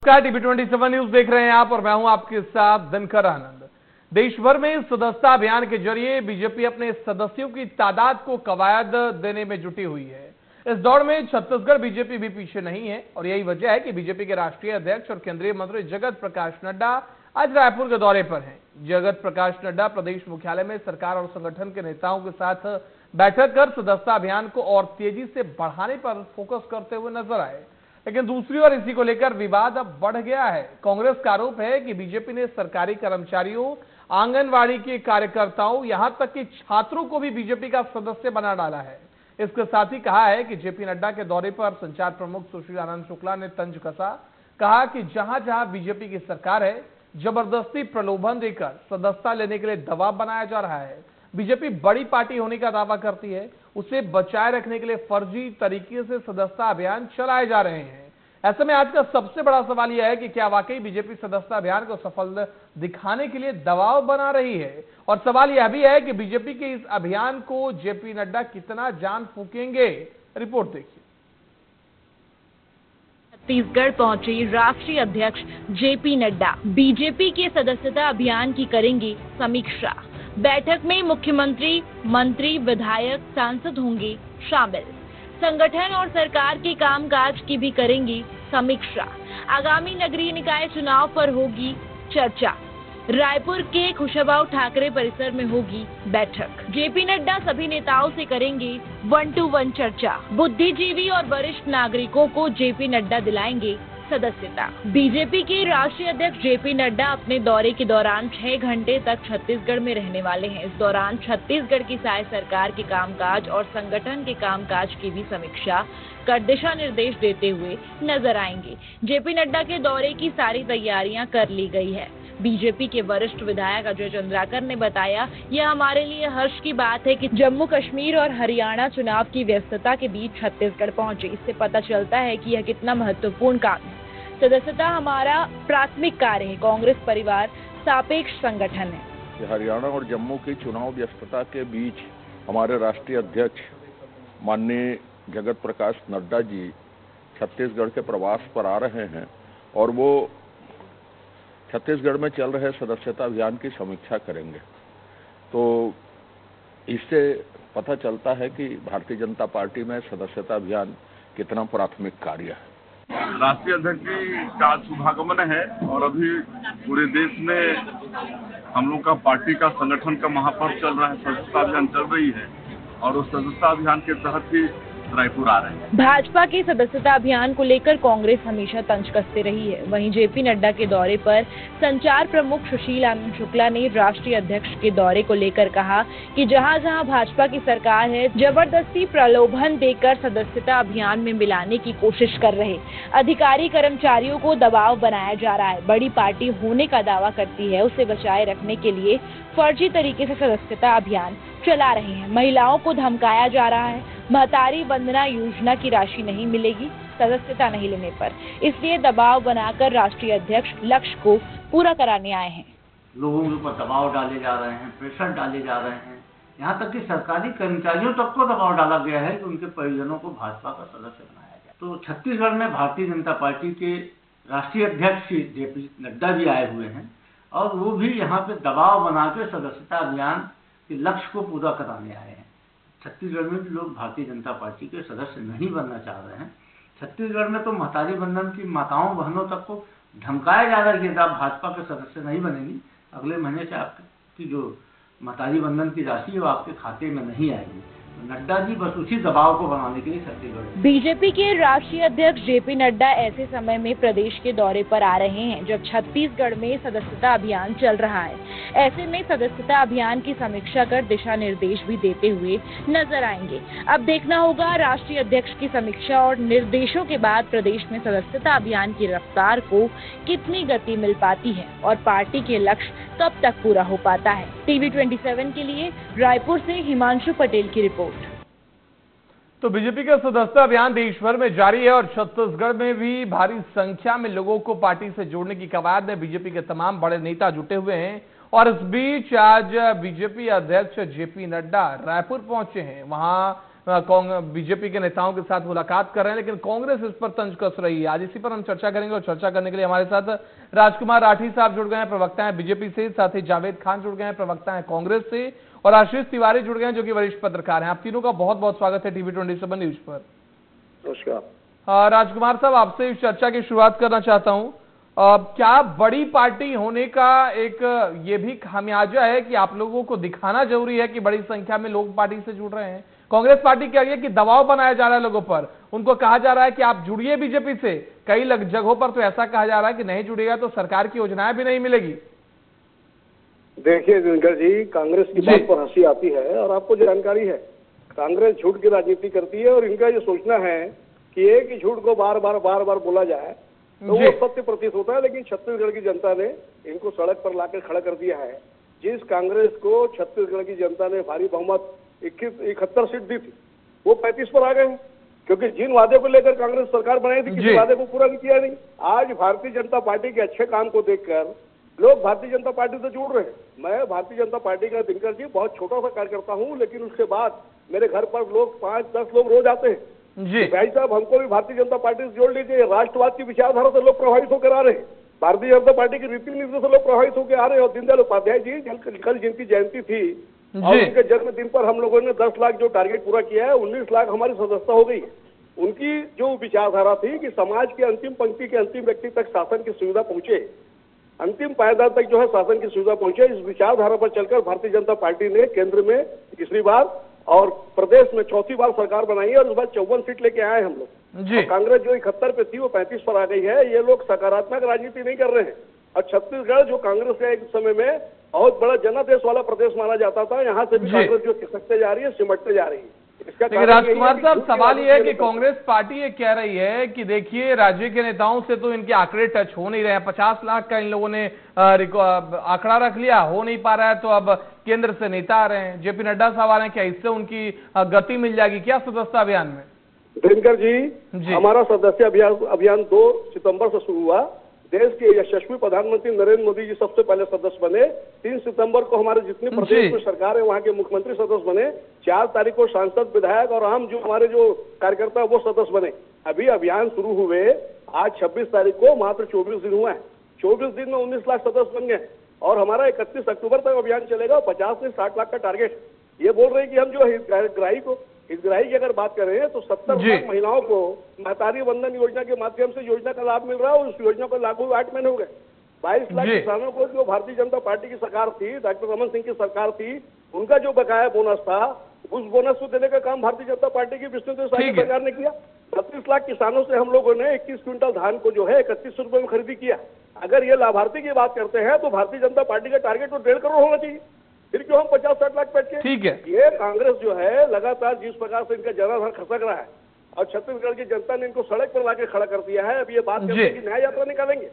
नमस्कार, TV 27 news देख रहे हैं आप और मैं हूं आपके साथ दिनकर आनंद। देश भर में सदस्यता अभियान के जरिए बीजेपी अपने सदस्यों की तादाद को कवायद देने में जुटी हुई है। इस दौड़ में छत्तीसगढ़ बीजेपी भी पीछे नहीं है और यही वजह है कि बीजेपी के राष्ट्रीय अध्यक्ष और केंद्रीय मंत्री जगत प्रकाश नड्डा आज रायपुर के दौरे पर हैं। जगत प्रकाश नड्डा प्रदेश मुख्यालय में सरकार और संगठन के नेताओं के साथ बैठक कर सदस्यता अभियान को और तेजी से बढ़ाने पर फोकस करते हुए नजर आए। लेकिन दूसरी ओर इसी को लेकर विवाद अब बढ़ गया है। कांग्रेस का आरोप है कि बीजेपी ने सरकारी कर्मचारियों, आंगनवाड़ी के कार्यकर्ताओं, यहां तक कि छात्रों को भी बीजेपी का सदस्य बना डाला है। इसके साथ ही कहा है कि जेपी नड्डा के दौरे पर संचार प्रमुख सुशील आनंद शुक्ला ने तंज कसा। कहा कि जहां जहां बीजेपी की सरकार है, जबरदस्ती प्रलोभन देकर सदस्यता लेने के लिए दबाव बनाया जा रहा है। बीजेपी बड़ी पार्टी होने का दावा करती है, उसे बचाए रखने के लिए फर्जी तरीके से सदस्यता अभियान चलाए जा रहे हैं। ऐसे में आज का सबसे बड़ा सवाल यह है कि क्या वाकई बीजेपी सदस्यता अभियान को सफल दिखाने के लिए दबाव बना रही है, और सवाल यह भी है कि बीजेपी के इस अभियान को जेपी नड्डा कितना जान फूकेंगे। रिपोर्ट देखिए। छत्तीसगढ़ पहुंचे राष्ट्रीय अध्यक्ष जेपी नड्डा बीजेपी के सदस्यता अभियान की करेंगे समीक्षा। बैठक में मुख्यमंत्री, मंत्री, विधायक, सांसद होंगे शामिल। संगठन और सरकार के कामकाज की भी करेंगे समीक्षा। आगामी नगरीय निकाय चुनाव पर होगी चर्चा। रायपुर के खुशबाऊ ठाकरे परिसर में होगी बैठक। जेपी नड्डा सभी नेताओं से करेंगे 1-to-1 चर्चा। बुद्धिजीवी और वरिष्ठ नागरिकों को जेपी नड्डा दिलाएंगे सदस्यता। बीजेपी के राष्ट्रीय अध्यक्ष जेपी नड्डा अपने दौरे के दौरान 6 घंटे तक छत्तीसगढ़ में रहने वाले हैं। इस दौरान छत्तीसगढ़ की साय सरकार के कामकाज और संगठन के कामकाज की भी समीक्षा कर दिशा निर्देश देते हुए नजर आएंगे। जेपी नड्डा के दौरे की सारी तैयारियां कर ली गई है। बीजेपी के वरिष्ठ विधायक अजय चंद्राकर ने बताया, यह हमारे लिए हर्ष की बात है कि जम्मू कश्मीर और हरियाणा चुनाव की व्यस्तता के बीच छत्तीसगढ़ पहुंचे। इससे पता चलता है कि यह कितना महत्वपूर्ण काम है। सदस्यता हमारा प्राथमिक कार्य है। कांग्रेस परिवार सापेक्ष संगठन है। हरियाणा और जम्मू की चुनाव व्यस्तता के बीच हमारे राष्ट्रीय अध्यक्ष माननीय जगत प्रकाश नड्डा जी छत्तीसगढ़ के प्रवास पर आ रहे हैं और वो छत्तीसगढ़ में चल रहे सदस्यता अभियान की समीक्षा करेंगे। तो इससे पता चलता है कि भारतीय जनता पार्टी में सदस्यता अभियान कितना प्राथमिक कार्य है। राष्ट्रीय अध्यक्ष जी का शुभागमन है और अभी पूरे देश में हम लोग का पार्टी का संगठन का महापर्व चल रहा है, सदस्यता अभियान चल रही है और उस सदस्यता अभियान के तहत ही रायपुर आ रहे हैं। भाजपा के सदस्यता अभियान को लेकर कांग्रेस हमेशा तंज कसते रही है। वहीं जेपी नड्डा के दौरे पर संचार प्रमुख सुशील आनंद शुक्ला ने राष्ट्रीय अध्यक्ष के दौरे को लेकर कहा कि जहां जहां भाजपा की सरकार है, जबरदस्ती प्रलोभन देकर सदस्यता अभियान में मिलाने की कोशिश कर रहे अधिकारी कर्मचारियों को दबाव बनाया जा रहा है। बड़ी पार्टी होने का दावा करती है, उसे बचाए रखने के लिए फर्जी तरीके से सदस्यता अभियान चला रहे हैं। महिलाओं को धमकाया जा रहा है। महतारी वंदना योजना की राशि नहीं मिलेगी सदस्यता नहीं लेने पर, इसलिए दबाव बनाकर राष्ट्रीय अध्यक्ष लक्ष्य को पूरा कराने आए हैं। लोगों के ऊपर दबाव डाले जा रहे हैं, प्रेशर डाले जा रहे हैं। यहाँ तक कि सरकारी कर्मचारियों तक को दबाव डाला गया है कि उनके परिजनों को भाजपा का सदस्य बनाया जाए। तो छत्तीसगढ़ में भारतीय जनता पार्टी के राष्ट्रीय अध्यक्ष जेपी नड्डा भी आए हुए हैं और वो भी यहाँ पे दबाव बना के सदस्यता अभियान के लक्ष्य को पूरा कराने आए हैं। छत्तीसगढ़ में भी लोग भारतीय जनता पार्टी के सदस्य नहीं बनना चाह रहे हैं। छत्तीसगढ़ में तो महतारी बंधन की माताओं बहनों तक को धमकाया जा रहा है कि आप भाजपा के सदस्य नहीं बनेंगी, अगले महीने से आपकी जो महतारी बंधन की राशि है वो आपके खाते में नहीं आएगी। नड्डा जी बस उसी दबाव को बनाने के लिए छत्तीसगढ़। बीजेपी के राष्ट्रीय अध्यक्ष जेपी नड्डा ऐसे समय में प्रदेश के दौरे पर आ रहे हैं जब छत्तीसगढ़ में सदस्यता अभियान चल रहा है। ऐसे में सदस्यता अभियान की समीक्षा कर दिशा निर्देश भी देते हुए नजर आएंगे। अब देखना होगा राष्ट्रीय अध्यक्ष की समीक्षा और निर्देशों के बाद प्रदेश में सदस्यता अभियान की रफ्तार को कितनी गति मिल पाती है और पार्टी के लक्ष्य कब तक पूरा हो पाता है। टीवी 27 के लिए रायपुर से हिमांशु पटेल की रिपोर्ट। तो बीजेपी का सदस्यता अभियान देश भर में जारी है और छत्तीसगढ़ में भी भारी संख्या में लोगों को पार्टी से जोड़ने की कवायद में बीजेपी के तमाम बड़े नेता जुटे हुए हैं। और इस बीच आज बीजेपी अध्यक्ष जेपी नड्डा रायपुर पहुंचे हैं। वहां बीजेपी के नेताओं के साथ मुलाकात कर रहे हैं, लेकिन कांग्रेस इस पर तंज कस रही है। आज इसी पर हम चर्चा करेंगे और चर्चा करने के लिए हमारे साथ राजकुमार राठी साहब जुड़ गए हैं, प्रवक्ता हैं बीजेपी से, साथ ही जावेद खान जुड़ गए हैं, प्रवक्ता हैं कांग्रेस से, और आशीष तिवारी जुड़ गए हैं जो कि वरिष्ठ पत्रकार हैं। आप तीनों का बहुत बहुत स्वागत है टीवी 27 न्यूज पर। नमस्कार। राजकुमार साहब, आपसे इस चर्चा की शुरुआत करना चाहता हूं। क्या बड़ी पार्टी होने का एक ये भी खामियाजा है कि आप लोगों को दिखाना जरूरी है कि बड़ी संख्या में लोग पार्टी से जुड़ रहे हैं? कांग्रेस पार्टी कह रही है कि दबाव बनाया जा रहा है लोगों पर, उनको कहा जा रहा है कि आप जुड़िए बीजेपी से। कई जगहों पर तो ऐसा कहा जा रहा है कि नहीं जुड़ेगा तो सरकार की योजनाएं भी नहीं मिलेगी। देखिए दिनकर जी, कांग्रेस की बात पर हंसी आती है और आपको जानकारी है कांग्रेस झूठ की राजनीति करती है और इनका ये सोचना है कि एक ही झूठ को बार बार बोला जाए तो वो सत्य प्रतीत होता है। लेकिन छत्तीसगढ़ की जनता ने इनको सड़क पर लाकर खड़ा कर दिया है। जिस कांग्रेस को छत्तीसगढ़ की जनता ने भारी बहुमत 71 सीट दी थी, वो 35 पर आ गए हैं, क्योंकि जिन वादे को लेकर कांग्रेस सरकार बनाई थी किसी वादे को पूरा नहीं किया। नहीं, आज भारतीय जनता पार्टी के अच्छे काम को देखकर लोग भारतीय जनता पार्टी से जुड़ रहे हैं। मैं भारतीय जनता पार्टी का दिनकर जी बहुत छोटा सा कार्यकर्ता हूं, लेकिन उसके बाद मेरे घर पर लोग 5-10 लोग रोज आते हैं जी। भाई साहब, हमको भी भारतीय जनता पार्टी से जोड़ लीजिए। राष्ट्रवाद की विचारधारा से लोग प्रभावित होकर आ रहे हैं, भारतीय जनता पार्टी की रीति नीति से लोग प्रभावित होकर आ रहे हैं। और दीनदयाल उपाध्याय जी कल जिनकी जयंती थी और उनके जन्मदिन पर हम लोगों ने 10 लाख जो टारगेट पूरा किया है, 19 लाख हमारी सदस्यता हो गई। उनकी जो विचारधारा थी कि समाज के अंतिम पंक्ति के अंतिम व्यक्ति तक शासन की सुविधा पहुंचे, अंतिम पायदान तक जो है शासन की सुविधा पहुंचे, इस विचारधारा पर चलकर भारतीय जनता पार्टी ने केंद्र में तीसरी बार और प्रदेश में चौथी बार सरकार बनाई है और उस बार 54 सीट लेके आए हम लोग। कांग्रेस जो 71 पे थी वो 35 पर आ गई है। ये लोग सकारात्मक राजनीति नहीं कर रहे हैं। और छत्तीसगढ़ जो कांग्रेस का एक समय में बहुत बड़ा जनादेश वाला प्रदेश माना जाता था, यहाँ से भी कांग्रेस जो खिसकते जा रही है, सिमटते जा रही है। लेकिन राजकुमार साहब, सवाल ये है कि कांग्रेस पार्टी ये कह रही है कि देखिए राज्य के नेताओं से तो इनके आंकड़े टच हो नहीं रहे हैं। 50 लाख का इन लोगों ने आंकड़ा रख लिया, हो नहीं पा रहा है, तो अब केंद्र से नेता आ रहे हैं, जेपी नड्डा साहब आ रहे हैं, क्या इससे उनकी गति मिल जाएगी क्या सदस्यता अभियान में? दिनकर जी, हमारा सदस्य अभियान 2 सितंबर से शुरू हुआ। देश के यशस्वी प्रधानमंत्री नरेंद्र मोदी जी सबसे पहले सदस्य बने। 3 सितंबर को हमारे जितने प्रदेश में सरकार है वहाँ के मुख्यमंत्री सदस्य बने। 4 तारीख को सांसद, विधायक और आम जो हमारे जो कार्यकर्ता वो सदस्य बने। अभी अभियान शुरू हुए आज 26 तारीख को मात्र 24 दिन हुआ है। 24 दिन में 19 लाख सदस्य बन गए और हमारा 31 अक्टूबर तक अभियान चलेगा। 50 से 60 लाख का टारगेट। ये बोल रहे हैं कि हम जो हितग्राही की अगर बात करें तो 70 लाख महिलाओं को महतारी वंदन योजना के माध्यम से योजना का लाभ मिल रहा है और उस योजना को लागू 8 महीने हो गए। 22 लाख किसानों को जो भारतीय जनता पार्टी की सरकार थी, डॉक्टर रमन सिंह की सरकार थी, उनका जो बकाया बोनस था उस बोनस को देने का काम भारतीय जनता पार्टी की विष्णुदेव साय सरकार ने किया। 32 लाख किसानों से हम लोगों ने 21 क्विंटल धान को जो है 3100 रुपए में खरीदी किया। अगर ये लाभार्थी की बात करते हैं तो भारतीय जनता पार्टी का टारगेट तो 1.5 करोड़ होना चाहिए। फिर क्यों हम 50-60 लाख बैठ के? ठीक है, ये कांग्रेस जो है लगातार जिस प्रकार से इनका जनाधार खसक रहा है और छत्तीसगढ़ की जनता ने इनको सड़क पर लाके खड़ा कर दिया है। अब ये बात करते हैं कि न्याय यात्रा निकालेंगे,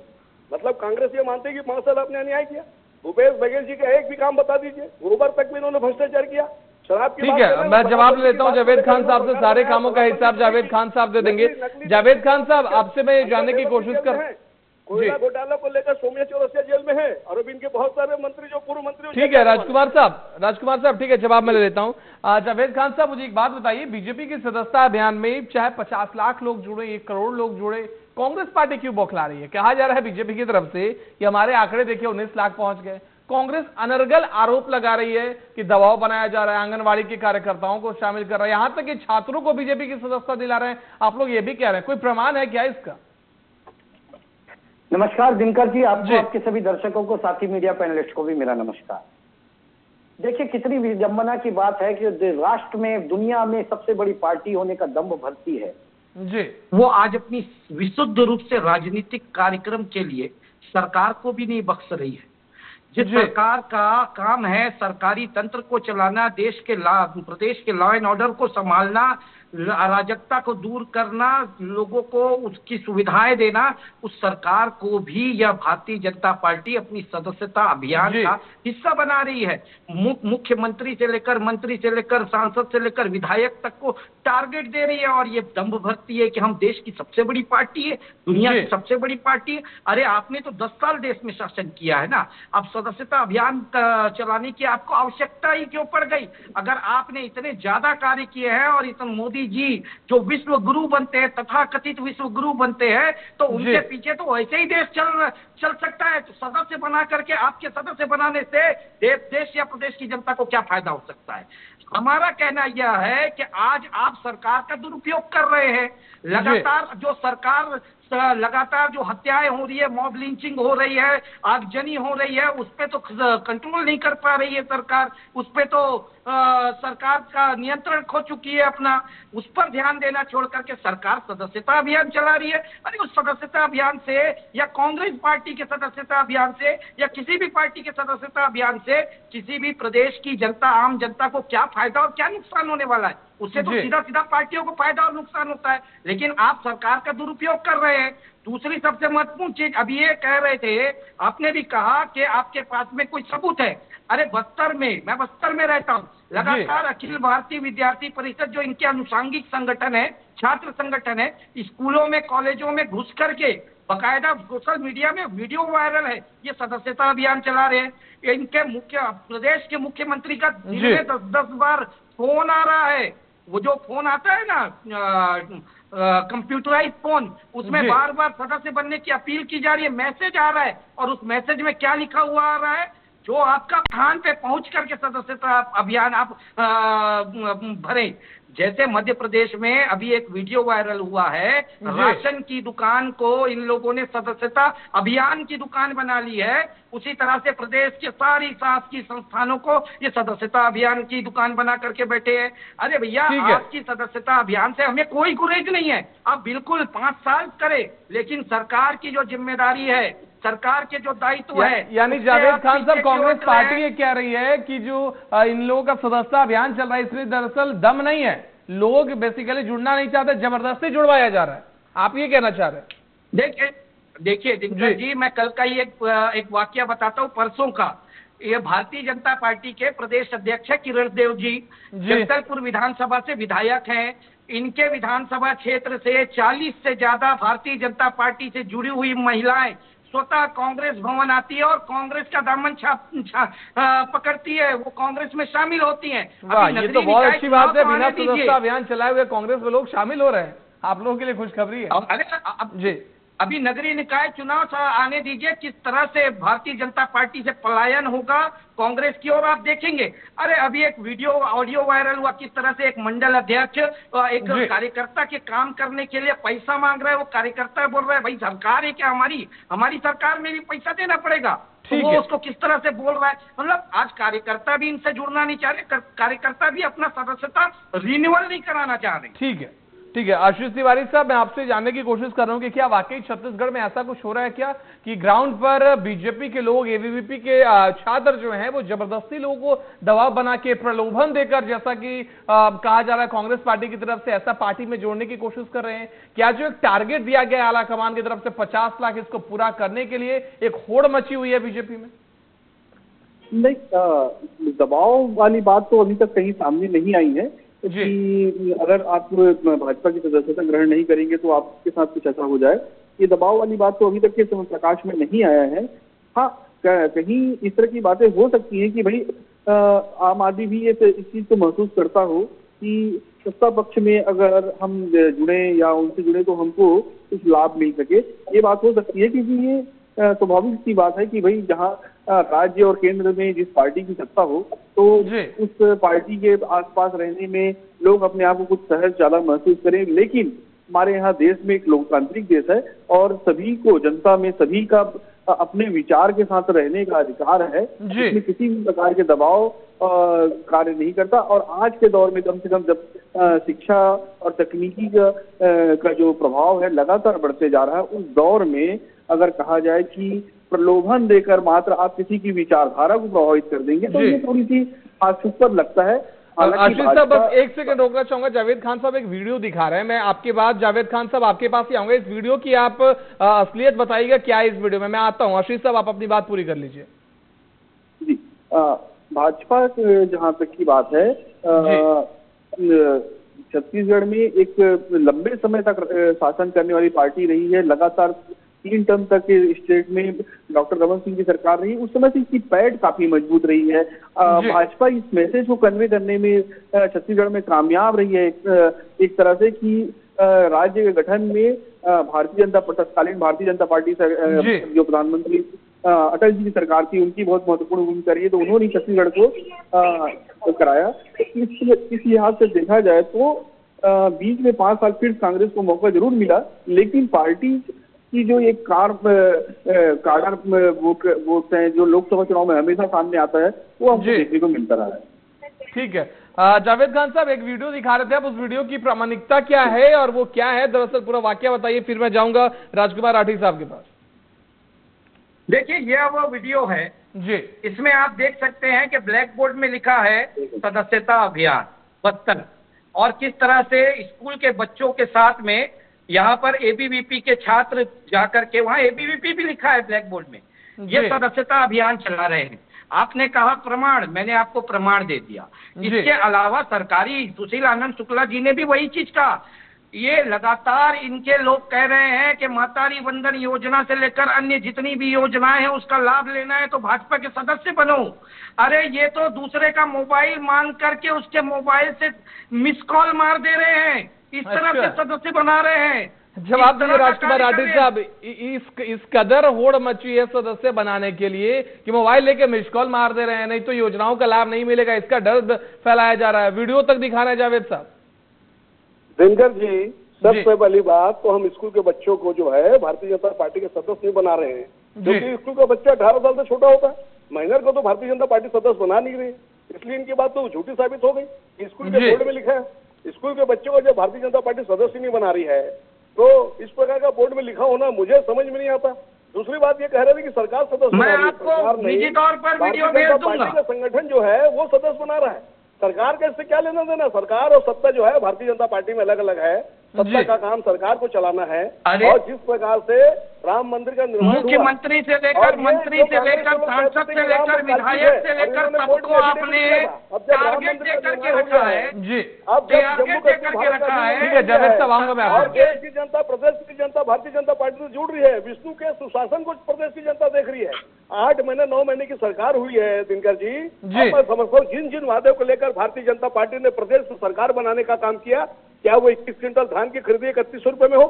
मतलब कांग्रेस ये मानते हैं कि 5 साल आपने अन्याय किया। भूपेश बघेल जी का एक भी काम बता दीजिए। गोबर तक में इन्होंने भ्रष्टाचार किया, शराब की। ठीक है, मैं जवाब लेता हूँ जावेद खान साहब से। सारे कामों का हिसाब जावेद खान साहब दे देंगे। जावेद खान साहब, आपसे मैं जानने की कोशिश कर कोयला घोटाला को लेकर सौम्या चौरसिया जेल में है और अब इनके बहुत सारे मंत्री जो पूर्व मंत्री। ठीक है राजकुमार साहब, ठीक है, जवाब मैं ले लेता हूं। जावेद खान साहब, मुझे एक बात बताइए, बीजेपी की सदस्यता अभियान में चाहे 50 लाख लोग जुड़े, 1 करोड़ लोग जुड़े, कांग्रेस पार्टी क्यों बौखला रही है? कहा जा रहा है बीजेपी की तरफ से कि हमारे आंकड़े देखिए 19 लाख पहुंच गए। कांग्रेस अनर्गल आरोप लगा रही है कि दबाव बनाया जा रहा है, आंगनबाड़ी के कार्यकर्ताओं को शामिल कर रहा है, यहां तक कि छात्रों को बीजेपी की सदस्यता दिला रहे हैं। आप लोग ये भी कह रहे हैं, कोई प्रमाण है क्या इसका? नमस्कार दिनकर जी, आपको, आपके सभी दर्शकों को, साथी मीडिया पैनलिस्ट को भी मेरा नमस्कार। देखिए, कितनी विडंबना की बात है कि राष्ट्र में, दुनिया में सबसे बड़ी पार्टी होने का दम्भ भरती है जी, वो आज अपनी विशुद्ध रूप से राजनीतिक कार्यक्रम के लिए सरकार को भी नहीं बख्श रही है। जिस सरकार का काम है सरकारी तंत्र को चलाना, प्रदेश के लॉ एंड ऑर्डर को संभालना, अराजकता को दूर करना, लोगों को उसकी सुविधाएं देना, उस सरकार को भी यह भारतीय जनता पार्टी अपनी सदस्यता अभियान का हिस्सा बना रही है। मुख्यमंत्री से लेकर मंत्री से लेकर सांसद से लेकर विधायक तक को टारगेट दे रही है और ये दंभ भरती है कि हम देश की सबसे बड़ी पार्टी है, दुनिया की सबसे बड़ी पार्टी है। अरे आपने तो 10 साल देश में शासन किया है ना, अब सदस्यता अभियान चलाने की आपको आवश्यकता ही क्यों पड़ गई? अगर आपने इतने ज्यादा कार्य किए हैं और इतने मोदी जी जो विश्व गुरु बनते हैं, तथाकथित विश्व गुरु बनते हैं, तो उनके पीछे तो ऐसे ही देश चल सकता है। तो सदस्य बना करके, आपके सदस्य बनाने से देश या प्रदेश की जनता को क्या फायदा हो सकता है? हमारा कहना यह है कि आज आप सरकार का दुरुपयोग कर रहे हैं। लगातार जो हत्याएं हो रही है, मॉब लिंचिंग हो रही है, आगजनी हो रही है, उस पे तो कंट्रोल नहीं कर पा रही है सरकार। उस पे तो सरकार का नियंत्रण खो चुकी है अपना। उस पर ध्यान देना छोड़ करके सरकार सदस्यता अभियान चला रही है। अरे उस सदस्यता अभियान से या कांग्रेस पार्टी के सदस्यता अभियान से या किसी भी पार्टी के सदस्यता अभियान से किसी भी प्रदेश की जनता, आम जनता को क्या फायदा और क्या नुकसान होने वाला है? उससे तो सीधा पार्टियों को फायदा और नुकसान होता है, लेकिन आप सरकार का दुरुपयोग कर रहे हैं। दूसरी सबसे महत्वपूर्ण चीज, अभी ये कह रहे थे, आपने भी कहा कि आपके पास में कोई सबूत है। अरे मैं बस्तर में रहता हूँ, लगातार अखिल भारतीय विद्यार्थी परिषद जो इनके अनुषांगिक संगठन है, छात्र संगठन है, स्कूलों में कॉलेजों में घुस करके बकायदा सोशल मीडिया में वीडियो वायरल है, ये सदस्यता अभियान चला रहे हैं। इनके प्रदेश के मुख्यमंत्री का दिन में 10 बार फोन आ रहा है। वो जो फोन आता है ना, कंप्यूटराइज फोन, उसमें बार बार सदस्य बनने की अपील की जा रही है, मैसेज आ रहा है। और उस मैसेज में क्या लिखा हुआ आ रहा है? जो आपका स्थान पे पहुंच करके सदस्यता अभियान आप भरें। जैसे मध्य प्रदेश में अभी एक वीडियो वायरल हुआ है, राशन की दुकान को इन लोगों ने सदस्यता अभियान की दुकान बना ली है, उसी तरह से प्रदेश के सारी शासकीय संस्थानों को ये सदस्यता अभियान की दुकान बना करके बैठे हैं। अरे भैया, आपकी सदस्यता अभियान से हमें कोई गुरेज नहीं है, आप बिल्कुल 5 साल करें, लेकिन सरकार की जो जिम्मेदारी है, सरकार के जो दायित्व है, यानी जावेद खान साहब, कांग्रेस पार्टी ये कह रही है कि जो इन लोगों का सदस्यता अभियान चल रहा है, इसमें दरअसल दम नहीं है, लोग बेसिकली जुड़ना नहीं चाहते, जबरदस्ती जुड़वाया जा रहा है। आप ये कहना चाह रहे हैं? देखिए दिनकर जी, मैं कल का ही एक वाकया बताता हूँ, परसों का। ये भारतीय जनता पार्टी के प्रदेश अध्यक्ष है किरण देव जी, जगदलपुर विधानसभा से विधायक हैं। इनके विधानसभा क्षेत्र से 40 से ज्यादा भारतीय जनता पार्टी से जुड़ी हुई महिलाएं स्वतः कांग्रेस भवन आती है और कांग्रेस का दामन पकड़ती है, वो कांग्रेस में शामिल होती हैं। ये तो बहुत अच्छी बात है, बिना सदस्यता अभियान चलाए हुए कांग्रेस में लोग शामिल हो रहे हैं, आप लोगों के लिए खुशखबरी है। अभी नगरीय निकाय चुनाव आने दीजिए, किस तरह से भारतीय जनता पार्टी से पलायन होगा कांग्रेस की ओर, आप देखेंगे। अरे अभी एक वीडियो ऑडियो वायरल हुआ, किस तरह से एक मंडल अध्यक्ष एक कार्यकर्ता के काम करने के लिए पैसा मांग रहा है। वो कार्यकर्ता बोल रहा है, भाई सरकार है क्या हमारी सरकार में भी पैसा देना पड़ेगा, तो वो उसको किस तरह से बोल रहा है। मतलब आज कार्यकर्ता भी इनसे जुड़ना नहीं चाह रहे, कार्यकर्ता भी अपना सदस्यता रिन्यूअल नहीं कराना चाह रहे। ठीक है आशीष तिवारी साहब, मैं आपसे जानने की कोशिश कर रहा हूं कि क्या वाकई छत्तीसगढ़ में ऐसा कुछ हो रहा है क्या कि ग्राउंड पर बीजेपी के लोग, एबीवीपी के छात्र जो हैं, वो जबरदस्ती लोगों को दबाव बना के, प्रलोभन देकर, जैसा कि कहा जा रहा है कांग्रेस पार्टी की तरफ से, ऐसा पार्टी में जोड़ने की कोशिश कर रहे हैं? क्या जो एक टारगेट दिया गया आला कमान की तरफ से 50 लाख, इसको पूरा करने के लिए एक होड़ मची हुई है बीजेपी में? नहीं, दबाव वाली बात तो अभी तक कहीं सामने नहीं आई है कि अगर आप भाजपा की सदस्यता ग्रहण नहीं करेंगे तो आपके साथ कुछ ऐसा हो जाए। ये दबाव वाली बात तो अभी तक के प्रकाश में नहीं आया है। हाँ, कहीं इस तरह की बातें हो सकती हैं कि भाई आम आदमी भी इस चीज को महसूस करता हो कि सत्ता पक्ष में अगर हम जुड़े या उनसे जुड़े तो हमको कुछ लाभ मिल सके। ये बात हो सकती है, क्योंकि ये स्वाभाविक सी बात है कि भाई जहाँ राज्य और केंद्र में जिस पार्टी की सत्ता हो, तो उस पार्टी के आसपास रहने में लोग अपने आप को कुछ सहज ज्यादा महसूस करें। लेकिन हमारे यहाँ देश में एक लोकतांत्रिक देश है और सभी को, जनता में सभी का अपने विचार के साथ रहने का अधिकार है, इसमें किसी भी प्रकार के दबाव कार्य नहीं करता। और आज के दौर में कम से कम जब शिक्षा और तकनीकी का जो प्रभाव है लगातार बढ़ते जा रहा है, उस दौर में अगर कहा जाए कि प्रलोभन देकर मात्र आप किसी की विचारधारा को प्रभावित कर देंगे, तो ये थोड़ी सी हास्यास्पद लगता है। आशीष साहब बस एक सेकंड रोकना चाहूंगा। जावेद खान साहब एक वीडियो दिखा रहे हैं, मैं आपके बाद जावेद खान साहब आपके पास ही आऊंगा। इस वीडियो की आप असलियत बताइएगा क्या है इस वीडियो में। मैं आता हूं, आशीष साहब आप अपनी बात पूरी कर लीजिए। जी, भाजपा जहां तक की बात है, छत्तीसगढ़ में एक लंबे समय तक शासन करने वाली पार्टी रही है। लगातार 3 टर्म तक स्टेट में डॉक्टर रमन सिंह की सरकार रही, उस समय से इसकी पैठ काफी मजबूत रही है। भाजपा इस मैसेज को कन्वे करने में छत्तीसगढ़ में कामयाब रही है एक तरह से कि राज्य के गठन में तत्कालीन भारतीय जनता पार्टी जो प्रधानमंत्री अटल जी की सरकार थी, उनकी बहुत महत्वपूर्ण भूमिका रही है। तो उन्होंने छत्तीसगढ़ को कराया। इस लिहाज से देखा जाए तो बीच में 5 साल फिर कांग्रेस को मौका जरूर मिला, लेकिन पार्टी की जो एक काडर वोट है जो लोकसभा चुनाव में हमेशा सामने आता है, वो हमको देखने को मिलता रहा है। ठीक है, जावेद खान साहब एक वीडियो दिखा रहे थे आप, उस वीडियो की प्रामाणिकता क्या है और वो क्या है, दरअसल पूरा वाकया बताइए, फिर मैं जाऊंगा राजकुमार राठी साहब के पास। देखिए, यह वो वीडियो है जी, इसमें आप देख सकते हैं कि ब्लैक बोर्ड में लिखा है सदस्यता अभियान 72, और किस तरह से स्कूल के बच्चों के साथ में यहाँ पर एबीवीपी के छात्र जाकर के, वहाँ एबीवीपी भी लिखा है ब्लैक बोर्ड में, ये सदस्यता अभियान चला रहे हैं। आपने कहा प्रमाण, मैंने आपको प्रमाण दे दिया। इसके अलावा सरकारी सुशील आनंद शुक्ला जी ने भी वही चीज कहा। ये लगातार इनके लोग कह रहे हैं कि मातारी वंदन योजना से लेकर अन्य जितनी भी योजनाएं हैं उसका लाभ लेना है तो भाजपा के सदस्य बनो। अरे ये तो दूसरे का मोबाइल मांग करके उसके मोबाइल से मिस कॉल मार दे रहे हैं, इस तरह से सदस्य बना रहे हैं। जवाब दीजिए राजकुमार राठी साहब, इस कदर होड़ मची है सदस्य बनाने के लिए कि मोबाइल लेके मिस कॉल मार दे रहे हैं, नहीं तो योजनाओं का लाभ नहीं मिलेगा, इसका डर फैलाया जा रहा है। वीडियो तक दिखा रहे हैं जावेद साहब। दिनकर जी, सबसे पहली बात तो हम स्कूल के बच्चों को जो है भारतीय जनता पार्टी के सदस्य नहीं बना रहे हैं, क्योंकि स्कूल का बच्चा 18 साल से छोटा होता है। माइनर को तो भारतीय जनता पार्टी सदस्य बना नहीं रही, इसलिए इनकी बात तो झूठी साबित हो गई। स्कूल के बोर्ड में लिखा है, स्कूल के बच्चों को जब भारतीय जनता पार्टी सदस्य नहीं बना रही है तो इस प्रकार का बोर्ड में लिखा होना मुझे समझ में नहीं आता। दूसरी बात ये कह रहे थे कि सरकार सदस्य, मैं आपको निजी तौर पर वीडियो भेज दूंगा। संगठन जो है वो सदस्य बना रहा है, सरकार का इससे क्या लेना देना। सरकार और सत्ता जो है भारतीय जनता पार्टी में अलग अलग है, सत्ता का काम सरकार को चलाना है। और जिस प्रकार से राम मंदिर का निर्माण, मुख्यमंत्री से लेकर मंत्री से लेकर सांसद से लेकर विधायक से लेकर सबको आपने टारगेट देकर के रखा है जी, अब टारगेट देकर के रखा है। ठीक है जावेद साहब, आऊंगा मैं। और देश की जनता, प्रदेश की जनता भारतीय जनता पार्टी से जुड़ रही है, विष्णु के सुशासन को प्रदेश की जनता देख रही है। 8 महीने 9 महीने की सरकार हुई है दिनकर जी। मैं समझता हूँ जिन जिन वादों को लेकर भारतीय जनता पार्टी ने प्रदेश में सरकार बनाने का काम किया, क्या वो 21 क्विंटल धान की खरीदी 3100 रुपए में हो,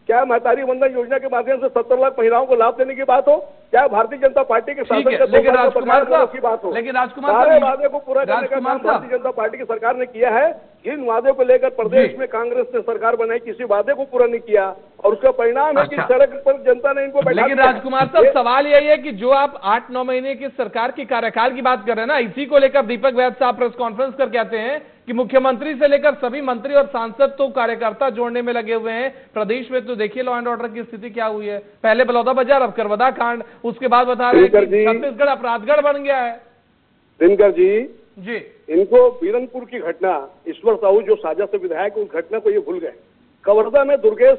क्या महतारी वंदन योजना के माध्यम से 70 लाख महिलाओं को लाभ देने की बात हो, क्या भारतीय जनता पार्टी के शासन का लेकिन राजकुमार साहब की बात हो, लेकिन राजकुमार सारे वादे को पूरा करने का काम भारतीय जनता पार्टी की सरकार ने किया है। जिन वादे को लेकर प्रदेश में कांग्रेस ने सरकार बनाई, किसी वादे को पूरा नहीं किया और उसका परिणाम है कि सड़क पर जनता ने इनको बैठा। लेकिन राजकुमार साहब सवाल यही है कि जो आप 8-9 महीने की सरकार की कार्यकाल की बात कर रहे हैं ना, इसी को लेकर दीपक वैद साहब प्रेस कॉन्फ्रेंस कर कहते हैं कि मुख्यमंत्री से लेकर सभी मंत्री और सांसद तो कार्यकर्ता जोड़ने में लगे हुए हैं। प्रदेश में तो देखिए लॉ एंड ऑर्डर की स्थिति क्या हुई है, पहले बलौदा बाजार, अब करवदा कांड, उसके बाद बता रहे हैं कि छत्तीसगढ़ अपराधगढ़ बन गया है। दिनकर जी, इनको बीरनपुर की घटना, ईश्वर साहू जो साजा से विधायक, उस घटना को ये भूल गए। कवर्धा में दुर्गेश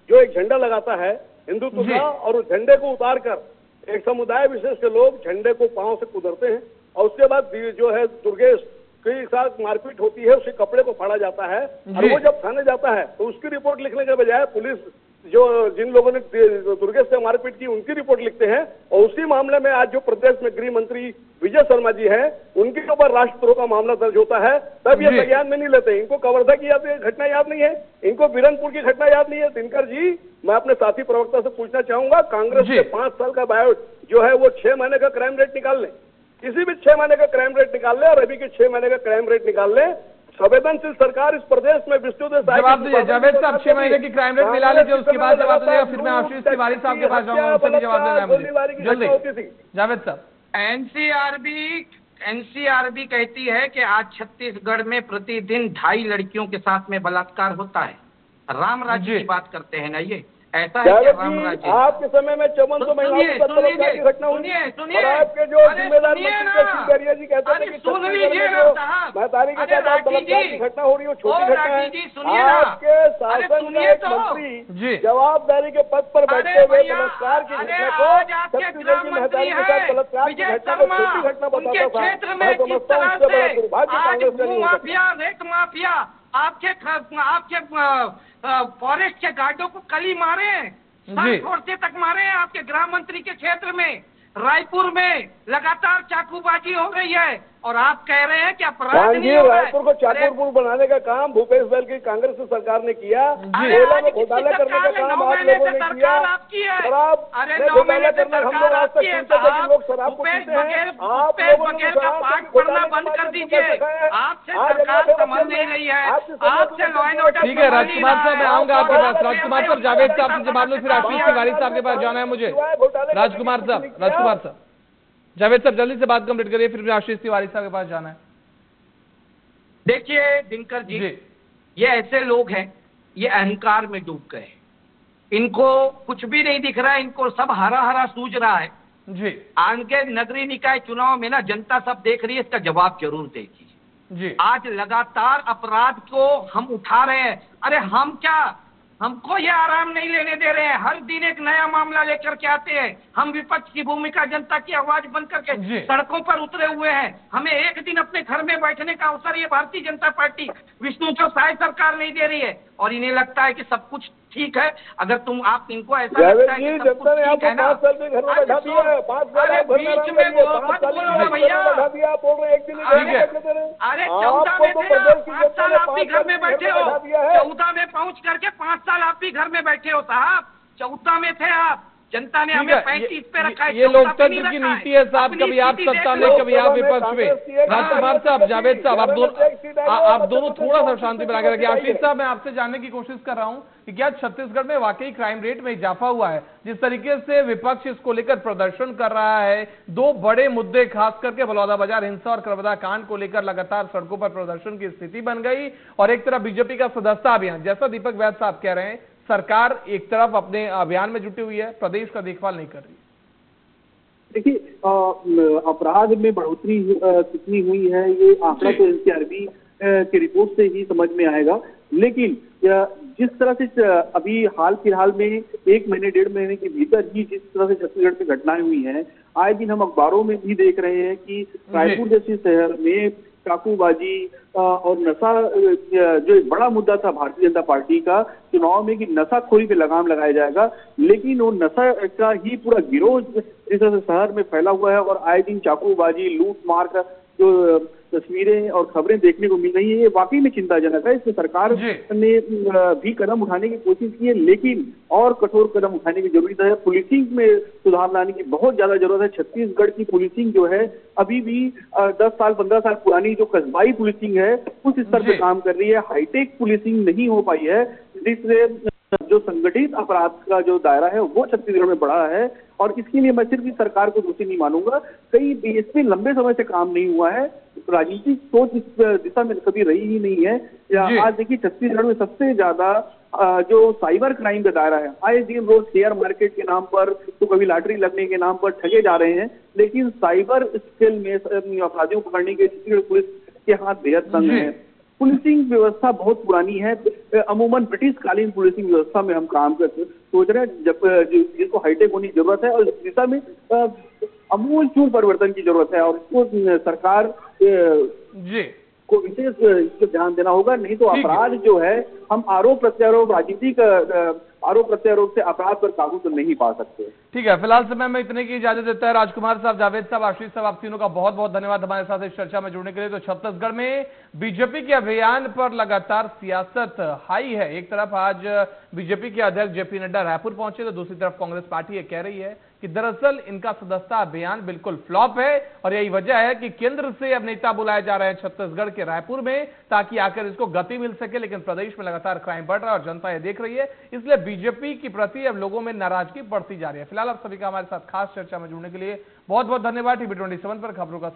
जो एक झंडा लगाता है हिंदुत्व का, और उस झंडे को उतार कर एक समुदाय विशेष के लोग झंडे को पांव से कुदरते हैं, और उसके बाद जो है दुर्गेश के साथ मारपीट होती है, उसके कपड़े को फाड़ा जाता है, और वो जब थाने जाता है तो उसकी रिपोर्ट लिखने के बजाय पुलिस जो जिन लोगों ने दुर्गेश से मारपीट की उनकी रिपोर्ट लिखते हैं। और उसी मामले में आज जो प्रदेश में गृह मंत्री विजय शर्मा जी हैं, उनके ऊपर राष्ट्रद्रोह का मामला दर्ज होता है, तब ये संज्ञान में नहीं लेते। इनको कवर्धा की घटना याद नहीं है, इनको बीरनपुर की घटना याद नहीं है। दिनकर जी, मैं अपने साथी प्रवक्ता से पूछना चाहूंगा, कांग्रेस के 5 साल का बायोट जो है वो 6 महीने का क्राइम रेट निकाल लें, किसी भी 6 महीने का क्राइम रेट निकाल ले और अभी के 6 महीने का क्राइम रेट निकाल ले। संवेदनशील सरकार इस प्रदेश में विष्णुदेव जवाब दीजिए जावेद साहब, 6 महीने की क्राइम रेट मिला लीजिए, उसके बाद जवाब दीजिएगा। फिर मैं आशीष तिवारी साहब के पास जाऊंगा, उनसे भी जवाब देना है मुझे जल्दी। जावेद साहब, एनसीआरबी कहती है कि आज छत्तीसगढ़ में प्रतिदिन 2.5 लड़कियों के साथ में बलात्कार होता है। राम राज्य की बात करते हैं ना ये। ऐसा है क्या राम जी, राज्य? आपके समय में 54 महिलाओं के साथ बलात्कार की घटना हुई और आपके जो जिम्मेदार मंत्री कशिश दरिया जी कहते थे कि सुन लीजिए ना साहब, महतारी के साथ बलात्कार की घटना हो रही है, छोटी घटना है। सुनिए ना, आपके शासन का एक मंत्री जवाबदारी के पद पर बैठते हुए बलात्कार की घटना को छत्तीसगढ़ की महतारी के साथ बलात्कार की घटना को छोटी घटना बताता था। मैं समझता हूँ इससे बड़ा दुर्भाग्य कांग्रेस का नहीं हो सकता। माफिया, रेत माफिया आपके फॉरेस्ट के गार्डों को कली मारे, सर छोड़ते तक मारे आपके गृह मंत्री के क्षेत्र में। रायपुर में लगातार चाकूबाजी हो रही है और आप कह रहे हैं कि अपराध नहीं हो रहा है। रायपुर को चाकूपुर बनाने का काम भूपेश बघेल की कांग्रेस की सरकार ने किया। कोयला में घोटाला करने का काम आप लोगों ने किया। शराब में घोटाला करना हम लोग आज तक सुनते थे कि लोग शराब को पीते हैं। आप लोगों ने पाठ पढ़ना बंद कर दीजिए। आपसे सरकार समझ नहीं रही है, आपसे लॉ एंड ऑर्डर। ठीक है राजकुमार साहब, मैं आऊंगा आपके पास। राजकुमार साहब, जावेद साहब से जवाब लो, फिर आशीष तिवारी साहब के पास जाना है मुझे। राजकुमार साहब, जावेद साहब जल्दी से बात कंप्लीट करिए, फिर आशीष तिवारी साहब के पास जाना है। देखिए दिनकर जी, ये ऐसे लोग हैं, ये अहंकार में डूब गए, इनको कुछ भी नहीं दिख रहा है, इनको सब हरा हरा सूझ रहा है जी। आगे नगरीय निकाय चुनाव में ना जनता सब देख रही है, इसका जवाब जरूर देगी जी। आज लगातार अपराध को हम उठा रहे हैं। अरे हम क्या, हमको ये आराम नहीं लेने दे रहे हैं, हर दिन एक नया मामला लेकर के आते हैं। हम विपक्ष की भूमिका, जनता की आवाज बन करके सड़कों पर उतरे हुए हैं। हमें एक दिन अपने घर में बैठने का अवसर ये भारतीय जनता पार्टी विष्णु चौसाई सरकार नहीं दे रही है और इन्हें लगता है कि सब कुछ ठीक है। अगर आप इनको ऐसा लगता है कि सब कुछ ठीक है ना, बीच में मत बोलो भैया। अरे 14 में थे, 5 साल आप भी घर में बैठे हो। 14 में पहुंच करके 5 साल आप भी घर में बैठे हो साहब। 14 में थे आप, जनता ने हमें 35 पे रखा है। ये लोकतंत्र की नीति है साहब, कभी आप सत्ता में कभी आप विपक्ष में। राजकुमार साहब, जावेद साहब, आप दोनों थोड़ा सा शांति बना के रखिए। आशीष साहब, मैं आपसे जानने की कोशिश कर रहा हूं कि क्या छत्तीसगढ़ में वाकई क्राइम रेट में इजाफा हुआ है? जिस तरीके से विपक्ष इसको लेकर प्रदर्शन कर रहा है, दो बड़े मुद्दे खास करके बलौदाबाजार हिंसा और करबदा कांड को लेकर लगातार सड़कों पर प्रदर्शन की स्थिति बन गई और एक तरफ बीजेपी का सदस्यता अभियान, जैसा दीपक वैद साहब कह रहे हैं, सरकार एक तरफ अपने अभियान में जुटी हुई है, प्रदेश का देखभाल नहीं कर रही। देखिए, अपराध में बढ़ोतरी कितनी हुई है ये आंकड़ा तो एनसीआरबी की रिपोर्ट से ही समझ में आएगा। लेकिन जिस तरह से अभी हाल फिलहाल में 1 महीने 1.5 महीने के भीतर ही जिस तरह से छत्तीसगढ़ में घटनाएं हुई हैं, आए दिन हम अखबारों में भी देख रहे हैं कि रायपुर जैसे शहर में चाकूबाजी और नशा, जो एक बड़ा मुद्दा था भारतीय जनता पार्टी का चुनाव में कि नशाखोरी पे लगाम लगाया जाएगा, लेकिन वो नशा का ही पूरा गिरोह जिस तरह से शहर में फैला हुआ है और आए दिन चाकूबाजी, लूट मार का जो तस्वीरें और खबरें देखने को मिल रही है, ये वाकई में चिंताजनक है। इसमें सरकार ने भी कदम उठाने की कोशिश की है, लेकिन और कठोर कदम उठाने की जरूरत है। पुलिसिंग में सुधार लाने की बहुत ज्यादा जरूरत है। छत्तीसगढ़ की पुलिसिंग जो है अभी भी 10 साल 15 साल पुरानी जो कस्बाई पुलिसिंग है उस स्तर पे काम कर रही है। हाईटेक पुलिसिंग नहीं हो पाई है, जिससे जो संगठित अपराध का जो दायरा है वो छत्तीसगढ़ में बढ़ा है। और इसके लिए मैं सिर्फ इस सरकार को दोषी नहीं मानूंगा, कई इसमें लंबे समय से काम नहीं हुआ है, राजनीतिक सोच इस दिशा में कभी रही ही नहीं है। आज देखिए छत्तीसगढ़ में सबसे ज्यादा जो साइबर क्राइम का दायरा है, आए दिन रोज शेयर मार्केट के नाम पर तो कभी लॉटरी लगने के नाम पर ठगे जा रहे हैं, लेकिन साइबर स्केल में अपराधियों को पकड़ने के छत्तीसगढ़ पुलिस के हाथ बेहद तंग है। पुलिसिंग व्यवस्था बहुत पुरानी है, अमूमन ब्रिटिश कालीन पुलिसिंग व्यवस्था में हम काम करते सोच रहे हैं, जब जिसको हाईटेक होने की जरूरत है और इस दिशा में अमूल चूल परिवर्तन की जरूरत है और इसको सरकार को विशेष ध्यान देना होगा। नहीं तो अपराध जो है, हम आरोप प्रत्यारोप, राजनीतिक आरोप प्रत्यारोप से अपराध पर काबू तो नहीं पा सकते। ठीक है, फिलहाल समय में इतने की इजाजत देता है। राजकुमार साहब, जावेद साहब, आशीष साहब, आप तीनों का बहुत बहुत धन्यवाद हमारे साथ इस चर्चा में जुड़ने के लिए। तो छत्तीसगढ़ में बीजेपी के अभियान पर लगातार सियासत हाई है। एक तरफ आज बीजेपी के अध्यक्ष जेपी नड्डा रायपुर पहुंचे, तो दूसरी तरफ कांग्रेस पार्टी ये कह रही है कि दरअसल इनका सदस्यता अभियान बिल्कुल फ्लॉप है और यही वजह है कि केंद्र से अब नेता बुलाए जा रहे हैं छत्तीसगढ़ के रायपुर में, ताकि आकर इसको गति मिल सके। लेकिन प्रदेश में लगातार क्राइम बढ़ रहा है और जनता ये देख रही है, इसलिए बीजेपी की प्रति अब लोगों में नाराजगी बढ़ती जा रही है। फिलहाल आप सभी का हमारे साथ खास चर्चा में जुड़ने के लिए बहुत बहुत धन्यवाद। टीवी 27 पर खबरों का